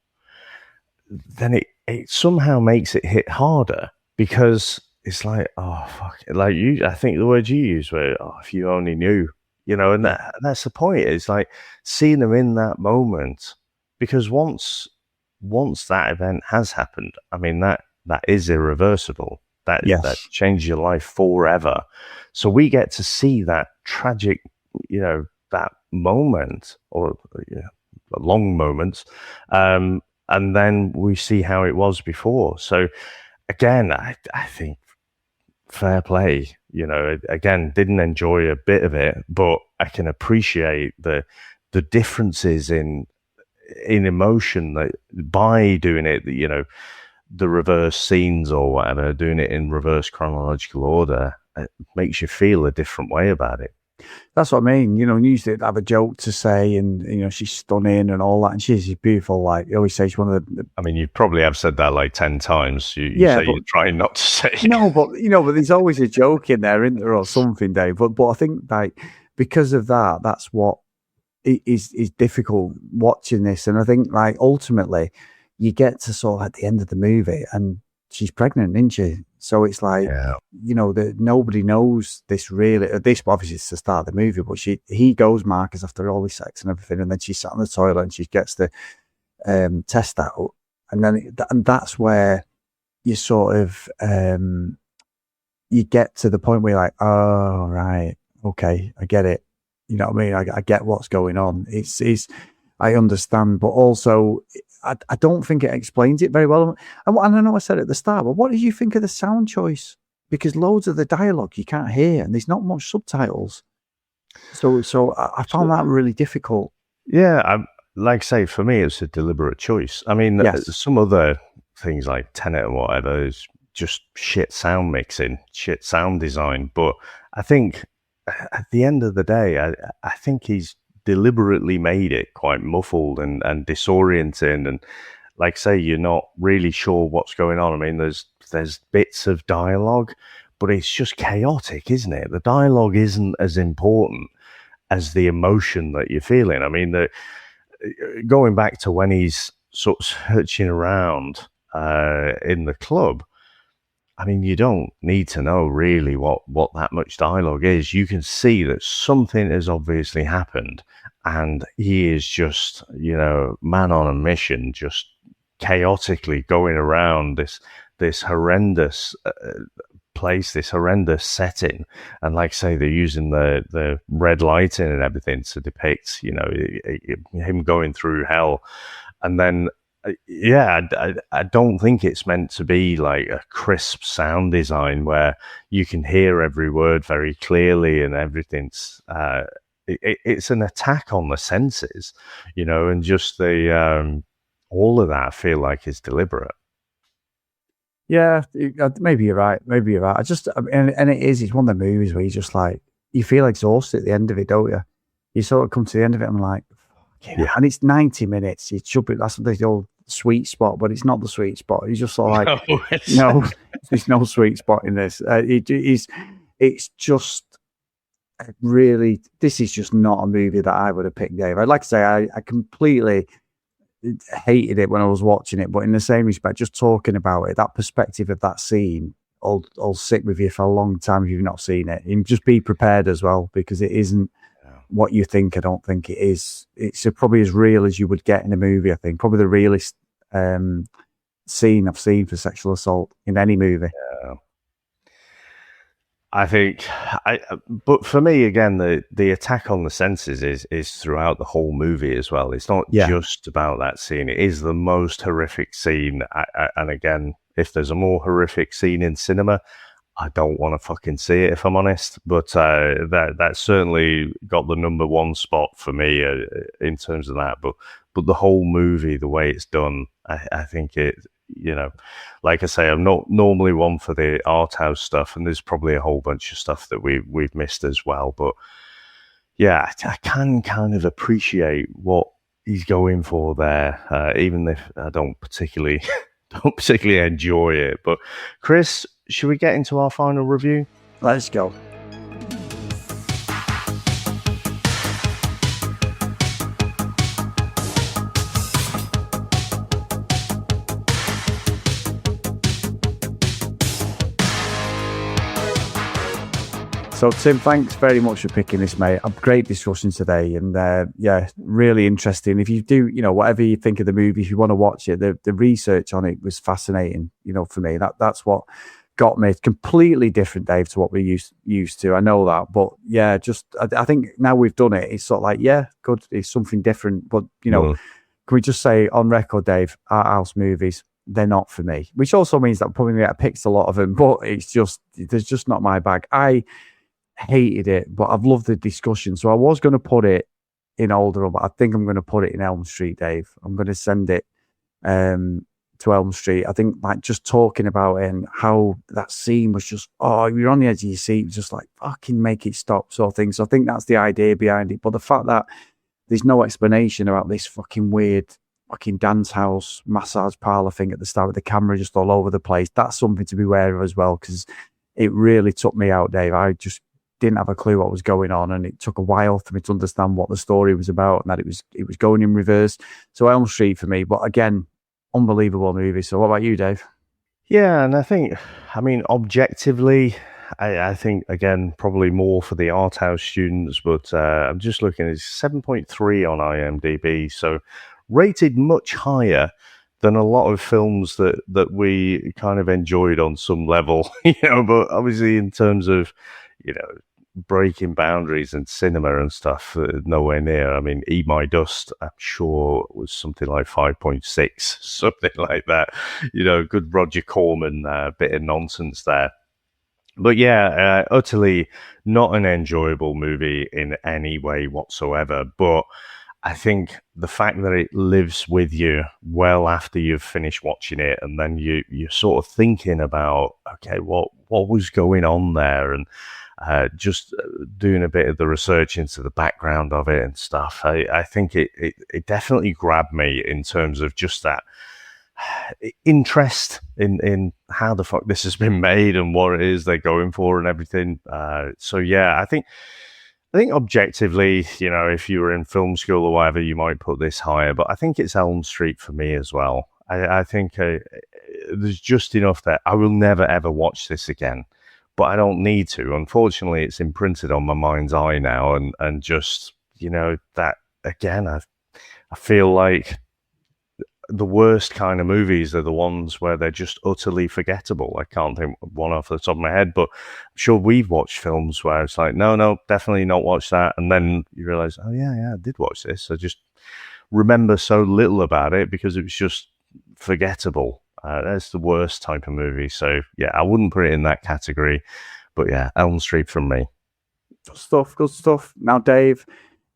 then it somehow makes it hit harder because it's like, oh, fuck it. Like I think the words you used were, if you only knew, and that's the point. It's like seeing them in that moment, because once that event has happened, I mean, that is irreversible. That changes your life forever. So we get to see that tragic, that moment or long moments. And then we see how it was before. So again, I think, fair play, again, didn't enjoy a bit of it, but I can appreciate the differences in emotion that by doing it, the reverse scenes or whatever, doing it in reverse chronological order, it makes you feel a different way about it. That's what I mean. Usually I'd have a joke to say and, she's stunning and all that. And she's beautiful. Like you always say, she's one of the... I mean, you probably have said that like 10 times. You say you're trying not to say. No, but, but there's always a joke in there, isn't there, or something, Dave? But I think like because of that, that's what is difficult watching this. And I think like ultimately you get to sort of at the end of the movie and she's pregnant, isn't she? So it's like, that nobody knows this really. This obviously is the start of the movie, but he goes, Marcus, after all his sex and everything, and then she's sat on the toilet and she gets the test out, and then and that's where you sort of you get to the point where you're like, oh right, okay, I get it. You know what I mean? I get what's going on. It's I understand, but also I don't think it explains it very well. And I know I said at the start, but what did you think of the sound choice? Because loads of the dialogue you can't hear, and there's not much subtitles. So I found that really difficult. Yeah, like I say, for me, it's a deliberate choice. I mean, some other things like Tenet and whatever is just shit sound mixing, shit sound design. But I think at the end of the day, I think he's deliberately made it quite muffled and disorienting, like say, you're not really sure what's going on. I mean, there's bits of dialogue, but it's just chaotic, isn't it? The dialogue isn't as important as the emotion that you're feeling. I mean, going back to when he's sort of searching around in the club, I mean, you don't need to know really what that much dialogue is. You can see that something has obviously happened, and he is just, man on a mission, just chaotically going around this horrendous place, this horrendous setting. And like I say, they're using the red lighting and everything to depict, him going through hell. And then, I don't think it's meant to be like a crisp sound design where you can hear every word very clearly and everything's, it's an attack on the senses, and just all of that I feel like is deliberate. Yeah, maybe you're right. And it's one of the movies where you just like, you feel exhausted at the end of it, don't you? You sort of come to the end of it and I'm like, and it's 90 minutes. It should be, that's the old sweet spot, but it's not the sweet spot. It's just sort of like, no, there's no sweet spot in this. It's just really, this is just not a movie that I would have picked, Dave. I'd like to say I completely hated it when I was watching it, but in the same respect, just talking about it, that perspective of that scene will sit with you for a long time if you've not seen it. And just be prepared as well, because it isn't what you think. I don't think it is. It's probably as real as you would get in a movie, I think. Probably the realest scene I've seen for sexual assault in any movie. Yeah. I think, but for me, again, the attack on the senses is throughout the whole movie as well. It's not just about that scene. It is the most horrific scene. And again, if there's a more horrific scene in cinema, I don't want to fucking see it, if I'm honest. But that certainly got the number one spot for me in terms of that. But the whole movie, the way it's done, I think it, like I say, I'm not normally one for the Arthouse stuff, and there's probably a whole bunch of stuff that we've missed as well. But yeah, I can kind of appreciate what he's going for there, even if I don't particularly enjoy it. But Chris, should we get into our final review? Let's go. So, Tim, thanks very much for picking this, mate. A great discussion today, and really interesting. If you do, whatever you think of the movie, if you want to watch it, the research on it was fascinating. For me, that's what got me. Completely different, Dave, to what we used to. I know that, but yeah, just I think now we've done it, it's sort of like, yeah, good. It's something different, but can we just say on record, Dave, Arthouse movies, they're not for me. Which also means that probably I picked a lot of them, but there's just not my bag. I hated it, but I've loved the discussion. So I was going to put it in Alderaan, but I think I'm going to put it in Elm Street, Dave. I'm going to send it to Elm Street. I think like just talking about it and how that scene was just, you're on the edge of your seat, just like fucking make it stop sort of thing. So I think that's the idea behind it. But the fact that there's no explanation about this fucking weird fucking dance house massage parlor thing at the start with the camera just all over the place, that's something to be aware of as well, because it really took me out, Dave. I just didn't have a clue what was going on, and it took a while for me to understand what the story was about and that it was going in reverse. So Elm Street for me, but again, unbelievable movie. So what about you, Dave? Yeah, and I think, objectively, I think, again, probably more for the Arthouse students, but I'm just looking, it's 7.3 on IMDb, so rated much higher than a lot of films that we kind of enjoyed on some level, but obviously in terms of, breaking boundaries and cinema and stuff, nowhere near. I mean, Eat My Dust, I'm sure was something like 5.6, something like that. Good Roger Corman, bit of nonsense there. But yeah, utterly not an enjoyable movie in any way whatsoever. But I think the fact that it lives with you well after you've finished watching it, and then you're sort of thinking about, okay, what was going on there, and just doing a bit of the research into the background of it and stuff. I think it definitely grabbed me in terms of just that interest in how the fuck this has been made and what it is they're going for and everything. So yeah, I think objectively, you know, if you were in film school or whatever, you might put this higher, but I think it's Elm Street for me as well. I think there's just enough that I will never ever watch this again, but I don't need to. Unfortunately, it's imprinted on my mind's eye now, and just, you know, that again, I feel like the worst kind of movies are the ones where they're just utterly forgettable. I can't think of one off the top of my head, but I'm sure we've watched films where it's like, no, definitely not watch that. And then you realize, oh yeah, I did watch this. I just remember so little about it because it was just forgettable. That's the worst type of movie. So yeah, I wouldn't put it in that category, but yeah, Elm Street from me. Good stuff. Now, Dave,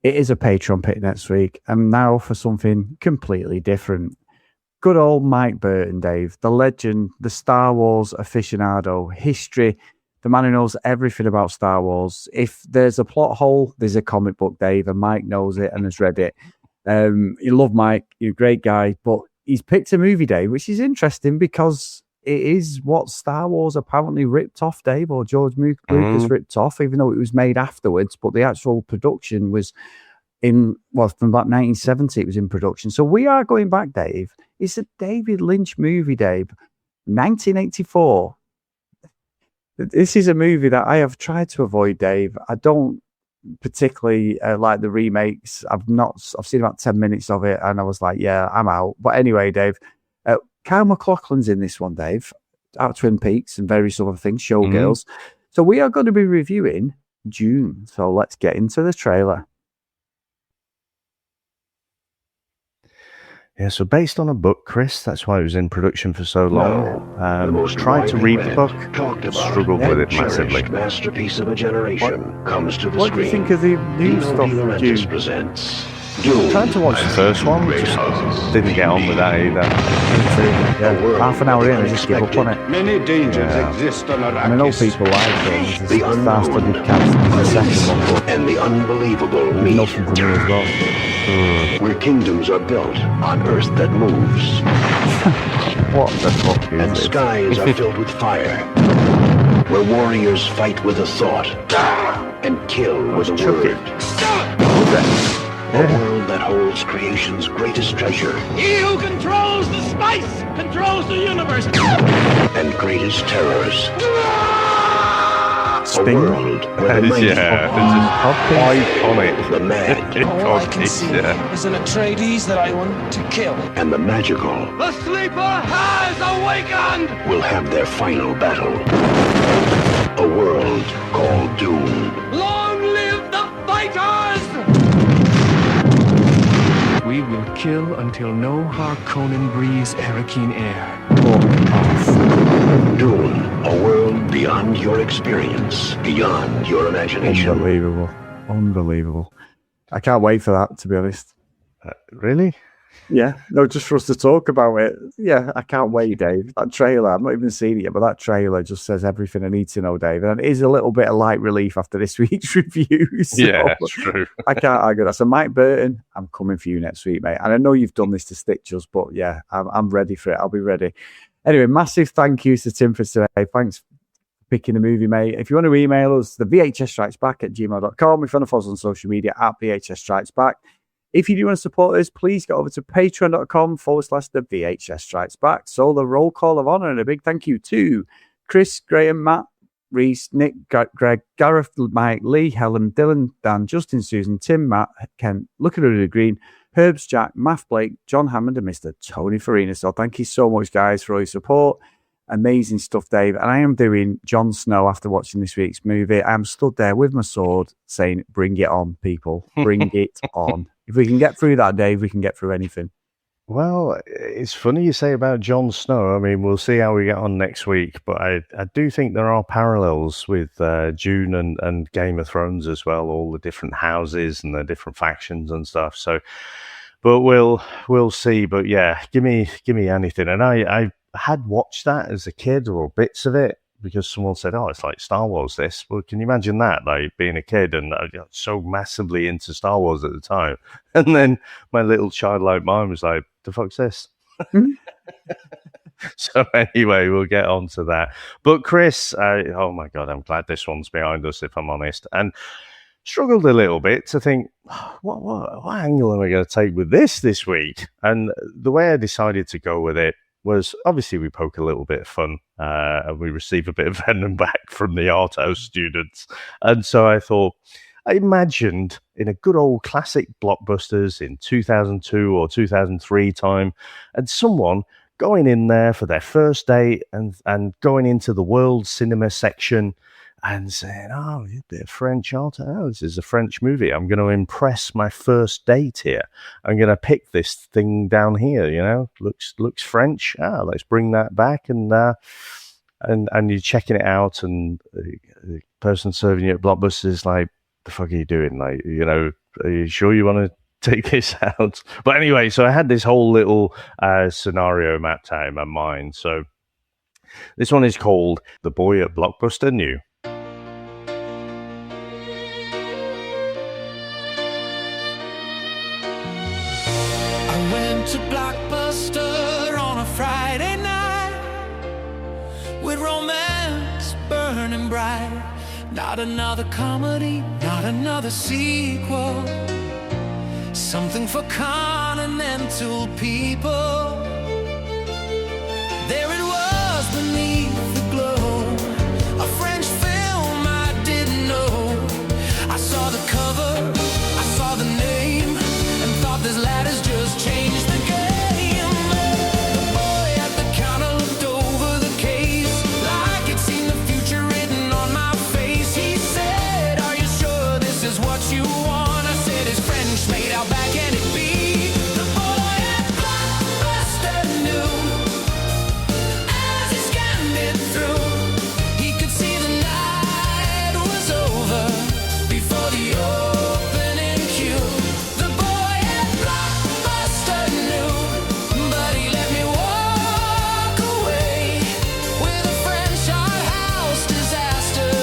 it is a Patreon pick next week, and now for something completely different. Good old Mike Burton, Dave, the legend, the Star Wars aficionado, history, the man who knows everything about Star Wars. If there's a plot hole, there's a comic book, Dave, and Mike knows it and has read it. You love Mike, you're a great guy, but he's picked a movie, Dave, which is interesting because it is what Star Wars apparently ripped off, Dave, or George Lucas ripped off, even though it was made afterwards, but the actual production was from about 1970, it was in production. So we are going back, Dave. It's a David Lynch movie, Dave. 1984. This is a movie that I have tried to avoid, Dave. I don't particularly like the remakes. I've seen about 10 minutes of it, and I was like, yeah, I'm out. But anyway, Dave, Kyle MacLachlan's in this one, Dave, out of Twin Peaks and various other things, Showgirls. So we are going to be reviewing Dune. So let's get into the trailer. Yeah, so based on a book, Chris, that's why it was in production for so long. Tried to read the book, struggled with it massively. Masterpiece of a generation comes to the what do you think of the new stuff, Dune? Presents Tried to watch the first one, just didn't get on with that either. Yeah, half an hour in, I just give up on it. Many dangers exist on I know people like it. It's a star-studded cast in the second one, but and the unbelievable meet nothing for me as well. where kingdoms are built on earth that moves What the fuck is and this? skies are filled with fire, where warriors fight with a thought and kill with a word. A world that holds creation's greatest treasure. He who controls the spice controls the universe. And greatest terrors. Sting? A world where the mighty, Iconic. the mad, All I can see is an Atreides that I want to kill. and the magical The sleeper has awakened! will have their final battle. A world called Dune. Long live the fighters! We will kill until no Harkonnen breathes Arakeen air. Dune, a world beyond your experience, beyond your imagination. Unbelievable. I can't wait for that, to be honest. Really? Yeah, no, just for us to talk about it. Yeah, I can't wait, Dave. That trailer, I've not even seen it yet, but that trailer just says everything I need to know, Dave. And it is a little bit of light relief after this week's review. So Yeah, it's true. I can't argue that. So, Mike Burton, I'm coming for you next week, mate. And I know you've done this to stitch us, but yeah, I'm ready for it. I'll be ready. Anyway, massive thank yous to Tim for today. Thanks for picking the movie, mate. If you want to email us, the VHSStrikesback@gmail.com. If you want to follow us on social media, @VHSStrikesback. If you do want to support us, please go over to patreon.com/the VHS Strikes Back. So the roll call of honor, and a big thank you to Chris, Graham, Matt, Reese, Nick, Greg, Gareth, Mike, Lee, Helen, Dylan, Dan, Justin, Susan, Tim, Matt, Ken, Looking at the Green, Herbs, Jack, Math Blake, John Hammond, and Mr. Tony Farina. So thank you so much, guys, for all your support. Amazing stuff, Dave. And I am doing Jon Snow after watching this week's movie. I'm stood there with my sword saying, bring it on, people. Bring it on. If we can get through that, Dave, we can get through anything. Well, it's funny you say about Jon Snow. I mean, we'll see how we get on next week, but I do think there are parallels with Dune and Game of Thrones as well, all the different houses and the different factions and stuff. So, but we'll see. But yeah, give me anything. And I had watched that as a kid, or bits of it, because someone said, oh, it's like Star Wars, this. Well, can you imagine that, like being a kid and so massively into Star Wars at the time? And then my little childlike mind was like, the fuck's this? So anyway, we'll get on to that. But Chris, oh my God, I'm glad this one's behind us, if I'm honest. And struggled a little bit to think, what angle am I going to take with this week? And the way I decided to go with it was, obviously we poke a little bit of fun and we receive a bit of venom back from the Arthouse students. And so I thought, I imagined in a good old classic blockbusters in 2002 or 2003 time, and someone going in there for their first date and going into the world cinema section and saying, oh, a bit of French art. Oh, this is a French movie. I'm going to impress my first date here. I'm going to pick this thing down here, you know, looks French. Let's bring that back. And you're checking it out, and the person serving you at Blockbuster is like, the fuck are you doing? Like, you know, are you sure you want to take this out? But anyway, so I had this whole little scenario mapped out in my mind. So this one is called The Boy at Blockbuster Knew. I went to Blockbuster on a Friday night with romance burning bright. Not another comedy, not another sequel. Something for continental people. There it was beneath the glow, a French film I didn't know. I saw the cover, I saw the name, and thought this lad has just changed the game. The boy at the counter looked over the case, like he'd seen the future written on my face. He said, are you sure this is what you want? I said, it's French made out back and it be. The boy at Blockbuster knew. As he scanned it through, he could see the night was over before the opening cue. The boy at Blockbuster knew, but he let me walk away with a French Arthouse disaster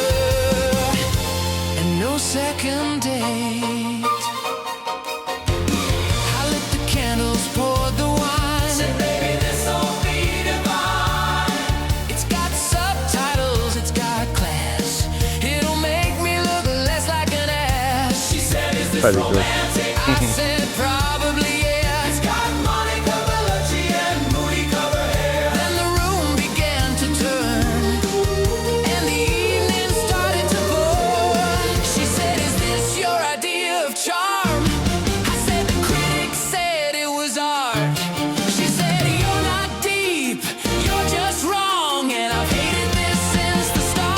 and no second date. I lit the candles, poured the wine. Said, baby, this'll be divine. It's got subtitles, it's got class. It'll make me look less like an ass. She said, is this Very good. romantic? I said, probably, yeah. It's got Monica Bellucci and moody cover hair. Then the room began to turn, and the evening started to pour. She said, is this your idea of charm? I said, the critics said it was art. She said, you're not deep, you're just wrong, and I've hated this since the start.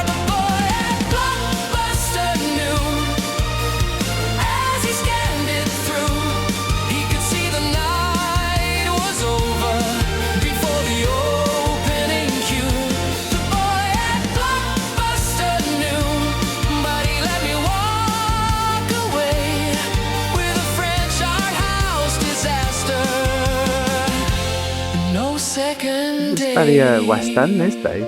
The boy at Blockbuster knew. As he scanned it through, he could see the night was over before the opening cue. The boy at Blockbuster knew, but he let me walk away with a French Arthouse disaster. No second It's date. very West End, this Dave.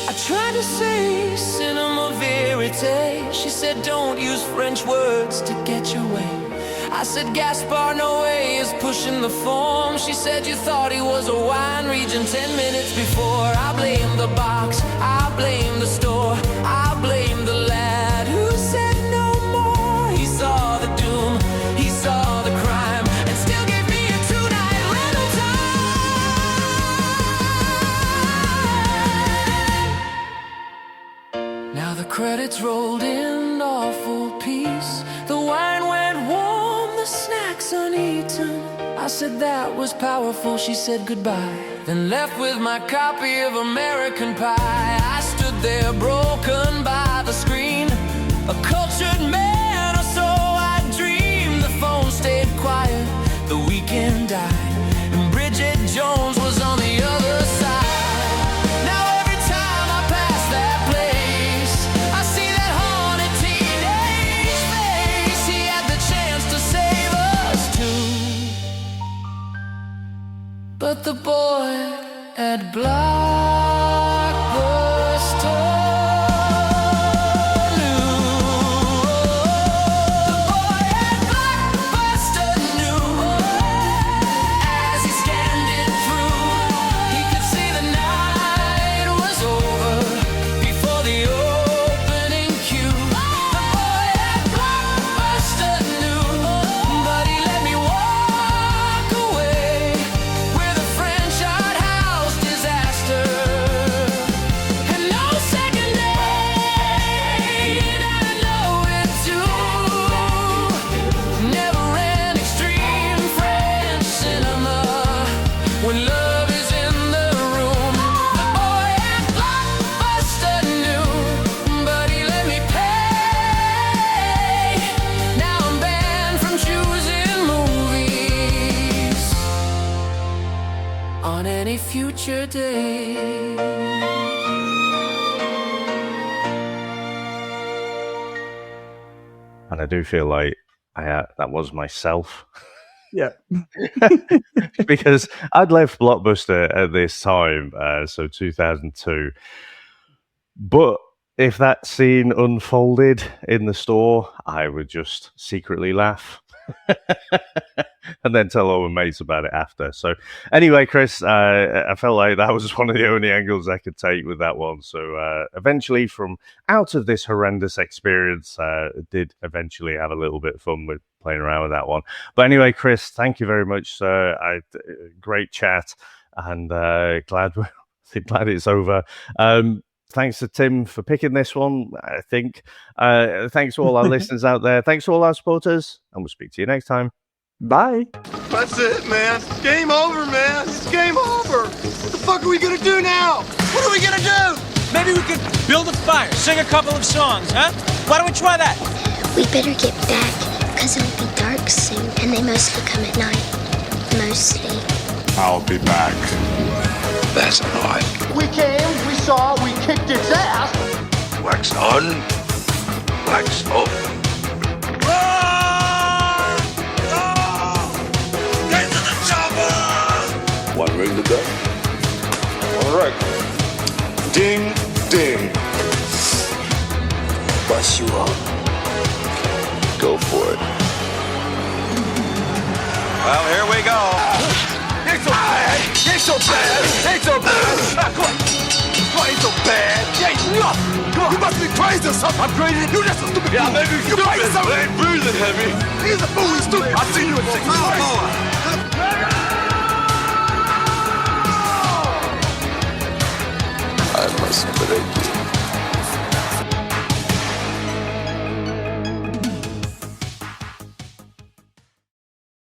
I tried to say cinema verite. She said, don't use French words to get your way. I said, Gaspar Noe is pushing the form. She said, you thought he was a wine region 10 minutes before. I blame the box, I blame the store, I blame the lad who said no more. He saw the doom, he saw the crime, and still gave me a 2-night rental time. Now the credits rolled in awful peace. The wine went warm, the snacks uneaten. I said that was powerful. She said goodbye, then left with my copy of American Pie. I stood there broken by the screen, a cultured man or so I dreamed. The phone stayed quiet, the weekend died, and Bridget Jones was on the other side. Now every time I pass that place, I see that haunted teenage face. He had the chance to save us too, but the boy at Blockbuster and I do feel like that was myself. Yeah. Because I'd left Blockbuster at this time, so 2002. But if that scene unfolded in the store, I would just secretly laugh. And then tell all my mates about it after. So anyway, Chris, I felt like that was one of the only angles I could take with that one. So eventually, from out of this horrendous experience, did eventually have a little bit of fun with playing around with that one. But anyway, Chris, thank you very much, sir. Great chat, and glad it's over. Thanks to Tim for picking this one, I think. Thanks to all our listeners out there. Thanks to all our supporters, and we'll speak to you next time. Bye. That's it, man. Game over, man. It's game over. What the fuck are we gonna do now? What are we gonna do? Maybe we could build a fire, sing a couple of songs, huh? Why don't we try that? We better get back, because it'll be dark soon, and they mostly come at night. Mostly. I'll be back. That's not. We came, we saw, we kicked its ass. Wax on, wax off. Get to the chopper! One ring to go. All right. Ding, ding. Bust you up. Go for it. Well, here we go. Ain't so bad. Ain't so bad. Ain't so bad. Come on. Ain't so bad. Come on. You must be crazy or something. I'm crazy. You just a stupid. Yeah, maybe you're crazy. I ain't breathing heavy. He's a fool. He's stupid. I've seen you at 6 I must break you.